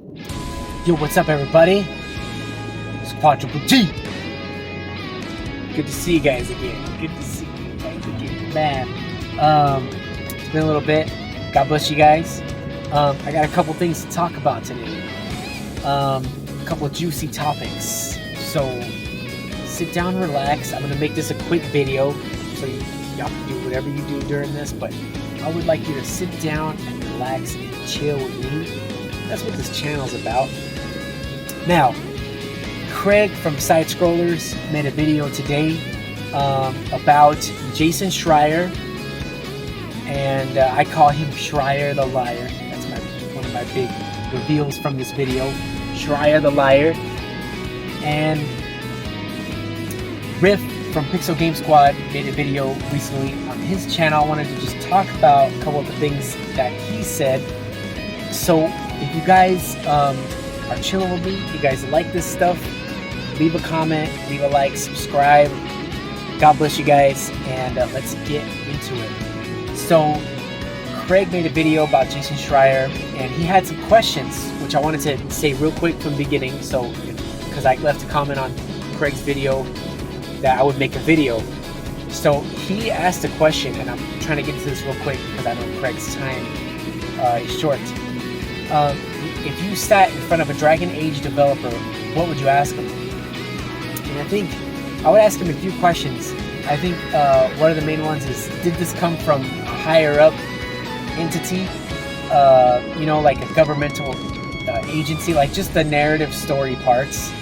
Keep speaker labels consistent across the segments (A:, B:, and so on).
A: Yo, what's up, everybody? It's Quadruple G. Good to see you guys again. Man. It's been a little bit. God bless you guys. I got a couple things to talk about today. A couple of juicy topics. So, sit down, relax. I'm gonna make this a quick video, so y'all can do whatever you do during this. But I would like you to sit down and relax and chill with me. That's what this channel's about. Now, Craig from Side Scrollers made a video today about Jason Schreier, and I call him Schreier the Liar. That's one of my big reveals from this video. Schreier the Liar. And Riff from Pixel Game Squad made a video recently on his channel. I wanted to just talk about a couple of the things that he said. So if you guys are chilling with me, you guys like this stuff, leave a comment, leave a like, subscribe. God bless you guys, and let's get into it. So Craig made a video about Jason Schreier, and he had some questions, which I wanted to say real quick from the beginning. So, because I left a comment on Craig's video that I would make a video. So he asked a question, and I'm trying to get into this real quick because I know Craig's time is short. If you sat in front of a Dragon Age developer, what would you ask him? And I think I would ask him a few questions. I think one of the main ones is, did this come from a higher up entity? Like a governmental agency, like just the narrative story parts.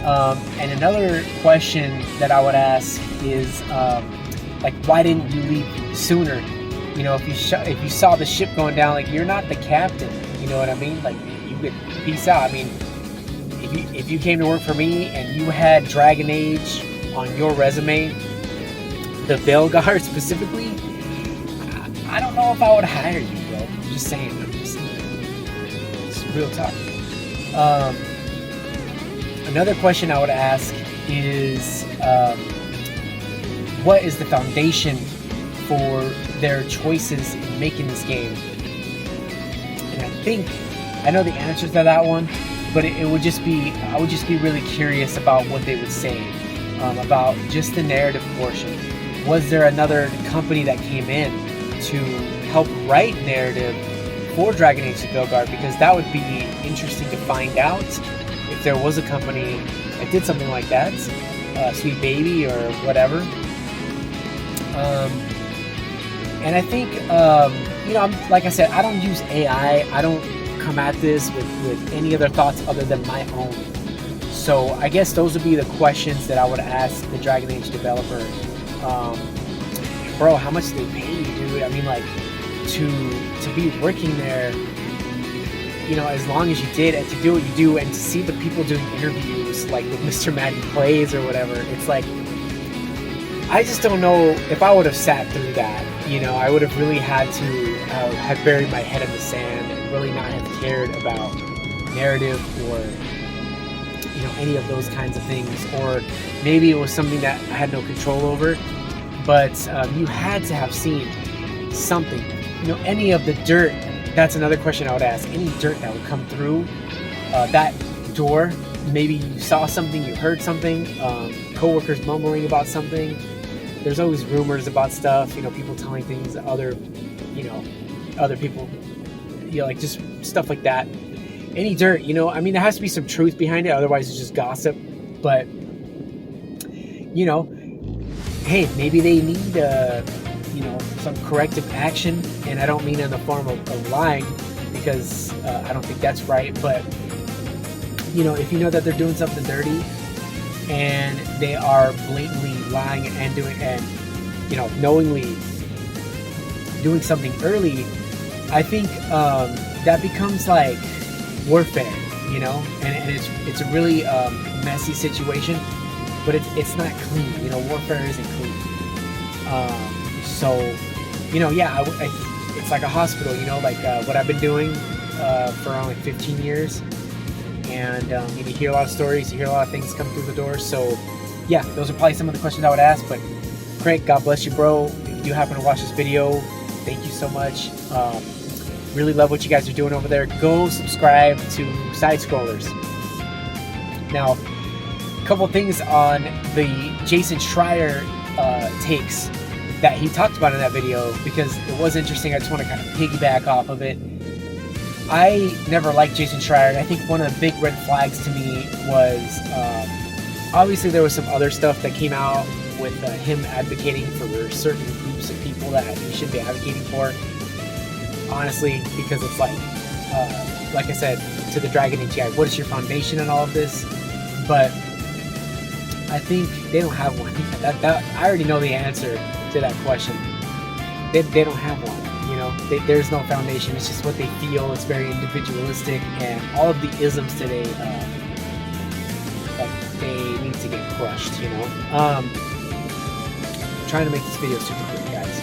A: And another question that I would ask is, like, why didn't you leave sooner? You know, if you saw the ship going down, like, you're not the captain. You know what I mean? Like, you could peace out. I mean, if you came to work for me and you had Dragon Age on your resume, the Veilguard specifically, I don't know if I would hire you, bro. I'm just saying. It's real talk. Another question I would ask is, what is the foundation for their choices in making this game? And I know the answer to that one, but I would just be really curious about what they would say about just the narrative portion. Was there another company that came in to help write narrative for Dragon Age: The Veilguard? Because that would be interesting to find out if there was a company that did something like that, Sweet Baby or whatever. And I think, like I said, I don't use AI. I don't come at this with any other thoughts other than my own. So I guess those would be the questions that I would ask the Dragon Age developer. Bro, how much do they pay you, dude? I mean, like, to be working there, you know, as long as you did, and to do what you do, and to see the people doing interviews, like with Mr. Madden Plays or whatever, it's like, I just don't know if I would have sat through that. You know, I would have really had to have buried my head in the sand and really not have cared about narrative or, you know, any of those kinds of things. Or maybe it was something that I had no control over, but you had to have seen something. You know, any of the dirt. That's another question I would ask. Any dirt that would come through that door. Maybe you saw something, you heard something, coworkers mumbling about something. There's always rumors about stuff, you know, people telling things to other people, you know, like just stuff like that. Any dirt, you know, I mean, there has to be some truth behind it, otherwise it's just gossip. But, you know, hey, maybe they need, some corrective action, and I don't mean in the form of lying, because I don't think that's right. But, you know, if you know that they're doing something dirty, and they are blatantly lying and knowingly doing something early, I think that becomes like warfare, you know, and it's a really messy situation, but it's not clean, you know. Warfare isn't clean. So, you know, yeah, it's like a hospital, you know, like what I've been doing for around like 15 years. And you hear a lot of stories, you hear a lot of things come through the door. So yeah, those are probably some of the questions I would ask. But Craig, God bless you, bro. If you happen to watch this video, thank you so much. Really love what you guys are doing over there. Go subscribe to Side Scrollers. Now, a couple things on the Jason Schreier takes that he talked about in that video, because it was interesting. I just want to kind of piggyback off of it. I never liked Jason Schreier. I think one of the big red flags to me was, obviously there was some other stuff that came out with him advocating for certain groups of people that he shouldn't be advocating for. Honestly, because it's like I said to the Dragon Age guy, what is your foundation in all of this? But I think they don't have one. I already know the answer to that question. They don't have one. You know, there's no foundation. It's just what they feel. It's very individualistic, and all of the isms today, like, they need to get crushed. You know, I'm trying to make this video super quick, guys.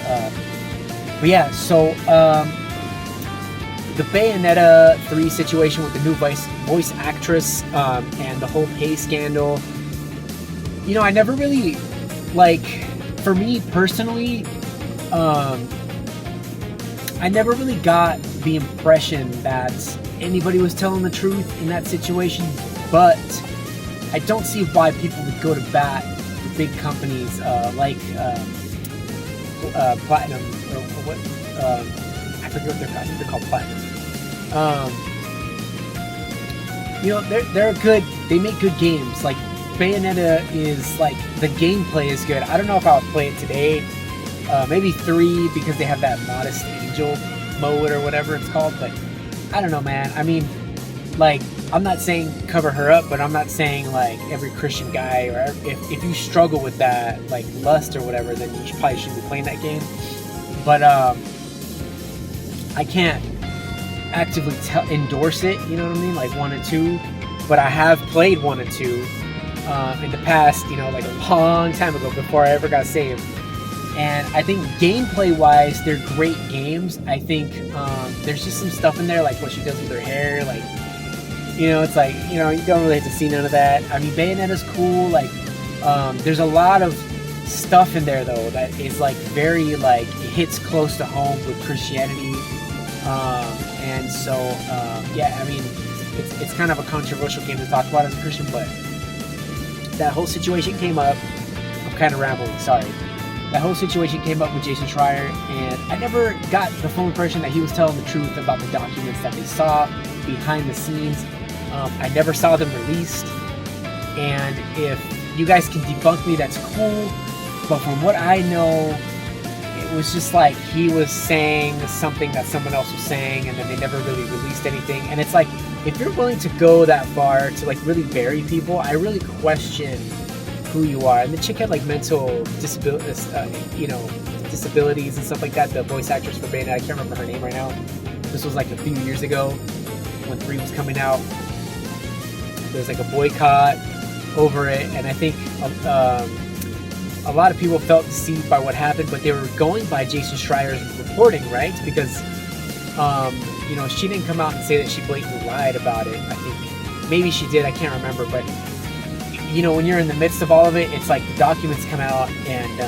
A: But yeah, so the Bayonetta 3 situation with the new voice actress, and the whole pay scandal. You know, I never really, like, for me personally, I never really got the impression that anybody was telling the truth in that situation, but I don't see why people would go to bat for big companies like Platinum, or what, I forget what they're called. They're called Platinum. You know, they're good. They make good games. Like, Bayonetta is, like, the gameplay is good. I don't know if I'll play it today. Maybe 3, because they have that Modest Angel mode or whatever it's called. But I don't know, man. I mean, like, I'm not saying cover her up, but I'm not saying, like, every Christian guy, or if you struggle with that, like, lust or whatever, then you probably shouldn't be playing that game. But I can't actively endorse it, you know what I mean, like 1 and 2, but I have played 1 and 2 in the past, you know, like a long time ago, before I ever got saved. And I think gameplay wise, they're great games. I think there's just some stuff in there, like what she does with her hair, like, you know, it's like, you know, you don't really have to see none of that. I mean, Bayonetta's cool, like, there's a lot of stuff in there though that is, like, very, like, it hits close to home with Christianity. And so, yeah, I mean, it's kind of a controversial game to talk about as a Christian, but that whole situation came up. I'm kind of rambling, sorry. That whole situation came up with Jason Schreier, and I never got the full impression that he was telling the truth about the documents that they saw behind the scenes. I never saw them released, and if you guys can debunk me, that's cool, but from what I know, it was just like he was saying something that someone else was saying, and then they never really released anything. And it's like, if you're willing to go that far to, like, really bury people, I really question who you are. And the chick had, like, mental disabilities, you know, disabilities and stuff like that. The voice actress for Bayonetta, I can't remember her name right now. This was like a few years ago when 3 was coming out. There was like a boycott over it, and I think a lot of people felt deceived by what happened, but they were going by Jason Schreier's reporting, right? Because, you know, she didn't come out and say that she blatantly lied about it. I think maybe she did, I can't remember, but, you know, when you're in the midst of all of it, it's like the documents come out, and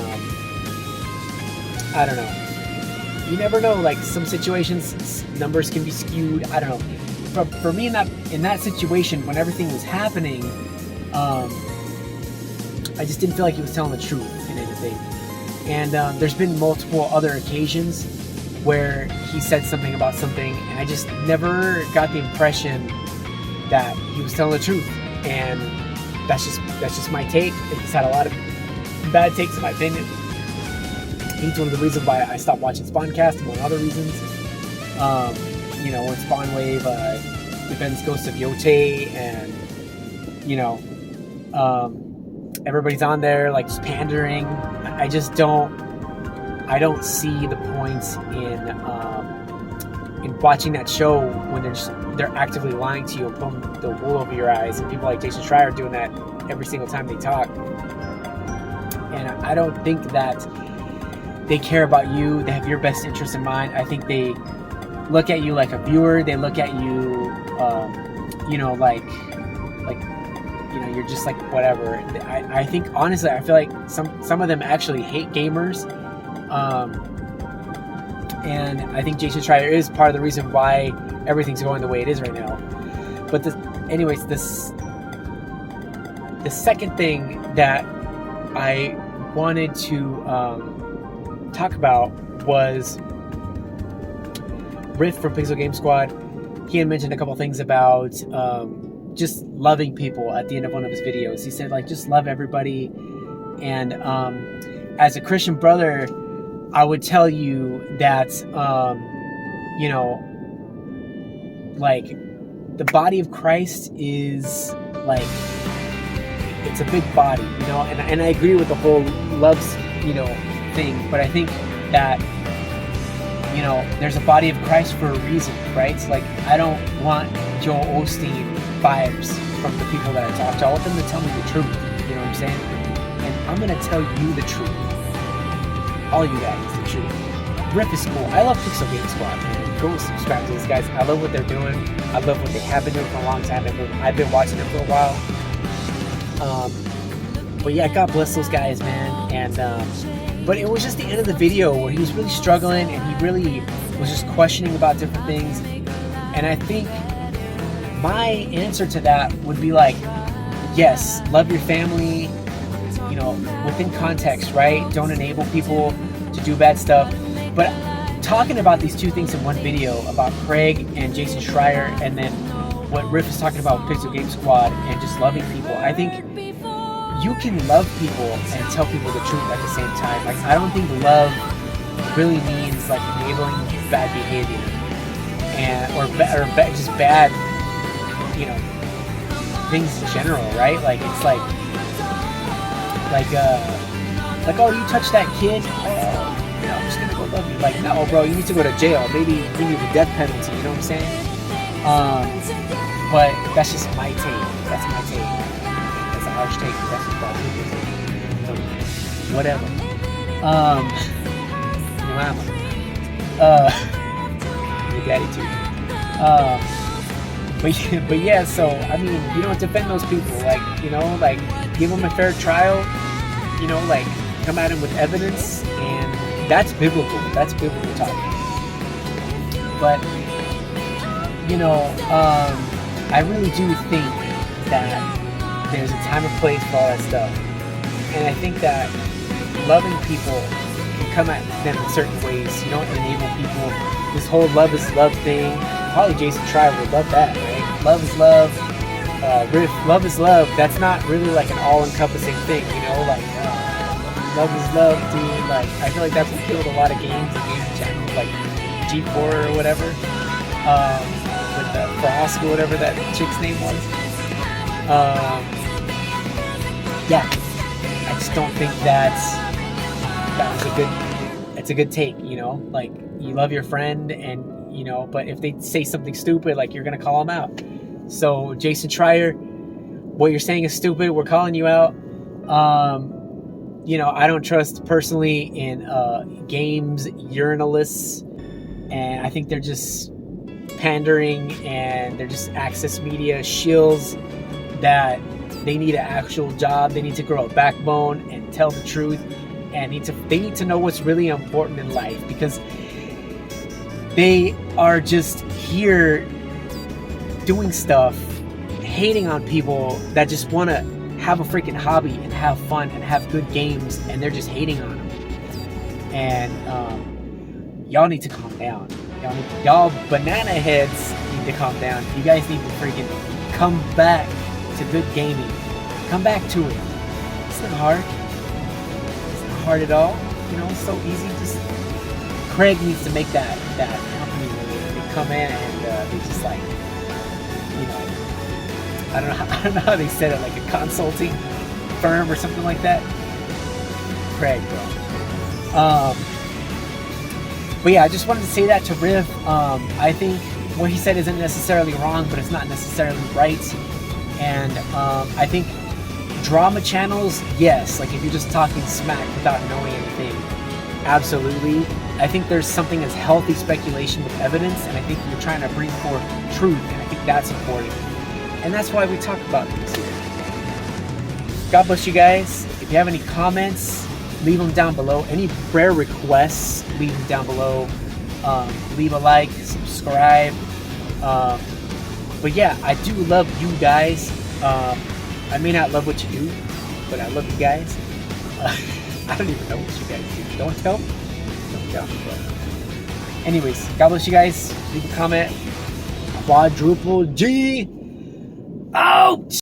A: I don't know. You never know, like, some situations, numbers can be skewed, I don't know. For me, in that situation, when everything was happening, I just didn't feel like he was telling the truth in anything. And there's been multiple other occasions where he said something about something, and I just never got the impression that he was telling the truth. And that's just my take. It's had a lot of bad takes, in my opinion. He's one of the reasons why I stopped watching Spawncast, among other reasons. You know, when Spawn Wave defends Ghost of Yote, and, you know, everybody's on there, like, just pandering. I don't see the points in watching that show when they're actively lying to you and pulling the wool over your eyes, and people like Jason Schreier doing that every single time they talk. And I don't think that they care about you. They have your best interest in mind. I think they look at you like a viewer. They look at you, you know, like, you know, you're just like whatever. I think, honestly, I feel like some of them actually hate gamers. And I think Jason Schreier is part of the reason why everything's going the way it is right now. But anyways, the second thing that I wanted to talk about was Riff from Pixel Game Squad. He had mentioned a couple things about just loving people at the end of one of his videos. He said, like, just love everybody. And as a Christian brother, I would tell you that, you know, like, the body of Christ is, like, it's a big body, you know, and I agree with the whole loves, you know, thing, but I think that, you know, there's a body of Christ for a reason, right? It's like, I don't want Joel Osteen vibes from the people that I talk to. I want them to tell me the truth, you know what I'm saying? And I'm going to tell you the truth. All you guys, the truth. Riff is cool. I love Pixel Game Squad, man. Go subscribe to these guys. I love what they're doing. I love what they have been doing for a long time. I've been watching them for a while. But yeah, God bless those guys, man. And but it was just the end of the video where he was really struggling and he really was just questioning about different things. And I think my answer to that would be like, yes, love your family, you know, within context, right? Don't enable people to do bad stuff. But talking about these two things in one video about Craig and Jason Schreier, and then what Riff is talking about with Pixel Game Squad and just loving people, I think you can love people and tell people the truth at the same time. Like, I don't think love really means like enabling bad behavior or just bad, you know, things in general, right? Like, it's like, oh, you touched that kid, you know, I'm just gonna go love you. Like, no, bro, you need to go to jail. Maybe give you the death penalty. You know what I'm saying? But that's just my take. That's my take. That's a harsh take. That's just my take. So, whatever. Your mama. Your daddy too. But yeah. So I mean, you don't defend those people. Like, you know, like, give them a fair trial. You know, like, come at them with evidence, and that's biblical. That's biblical talk. But you know, I really do think that there's a time and place for all that stuff. And I think that loving people can come at them in certain ways. You don't enable people. This whole love is love thing, probably Jason Schreier would love that, right? Love is love. Riff, love is love. That's not really like an all-encompassing thing, you know? Like, love is love, dude. Like, I feel like that's what killed a lot of games and gaming channels, like G4 or whatever. With the Frost or whatever that chick's name was. Yeah, I just don't think that was it's a good take, you know? Like, you love your friend, and, you know, but if they say something stupid, like, you're gonna call them out. So, Jason Schreier, what you're saying is stupid. We're calling you out. You know, I don't trust personally in games urinalists, and I think they're just pandering, and they're just access media shills that they need an actual job. They need to grow a backbone and tell the truth, and they need to know what's really important in life, because they are just here doing stuff, hating on people that just want to have a freaking hobby and have fun and have good games, and they're just hating on them. And y'all need to calm down. Y'all banana heads need to calm down. You guys need to freaking come back to good gaming. Come back to it. It's not hard. It's not hard at all. You know, it's so easy. Just Craig needs to make that company where they come in and they just, like, you know, I don't know how they said it, like a consulting firm or something like that. Craig, bro. But yeah, I just wanted to say that to Riff. I think what he said isn't necessarily wrong, but it's not necessarily right. And I think drama channels, yes, like if you're just talking smack without knowing anything, absolutely. I think there's something as healthy speculation with evidence, and I think you're trying to bring forth truth, and I think that's important. And that's why we talk about things here. God bless you guys. If you have any comments, leave them down below. Any prayer requests, leave them down below. Leave a like, subscribe. But yeah, I do love you guys. I may not love what you do, but I love you guys. I don't even know what you guys do. Don't tell me. Don't tell me. But anyways, God bless you guys. Leave a comment. Quadruple G out.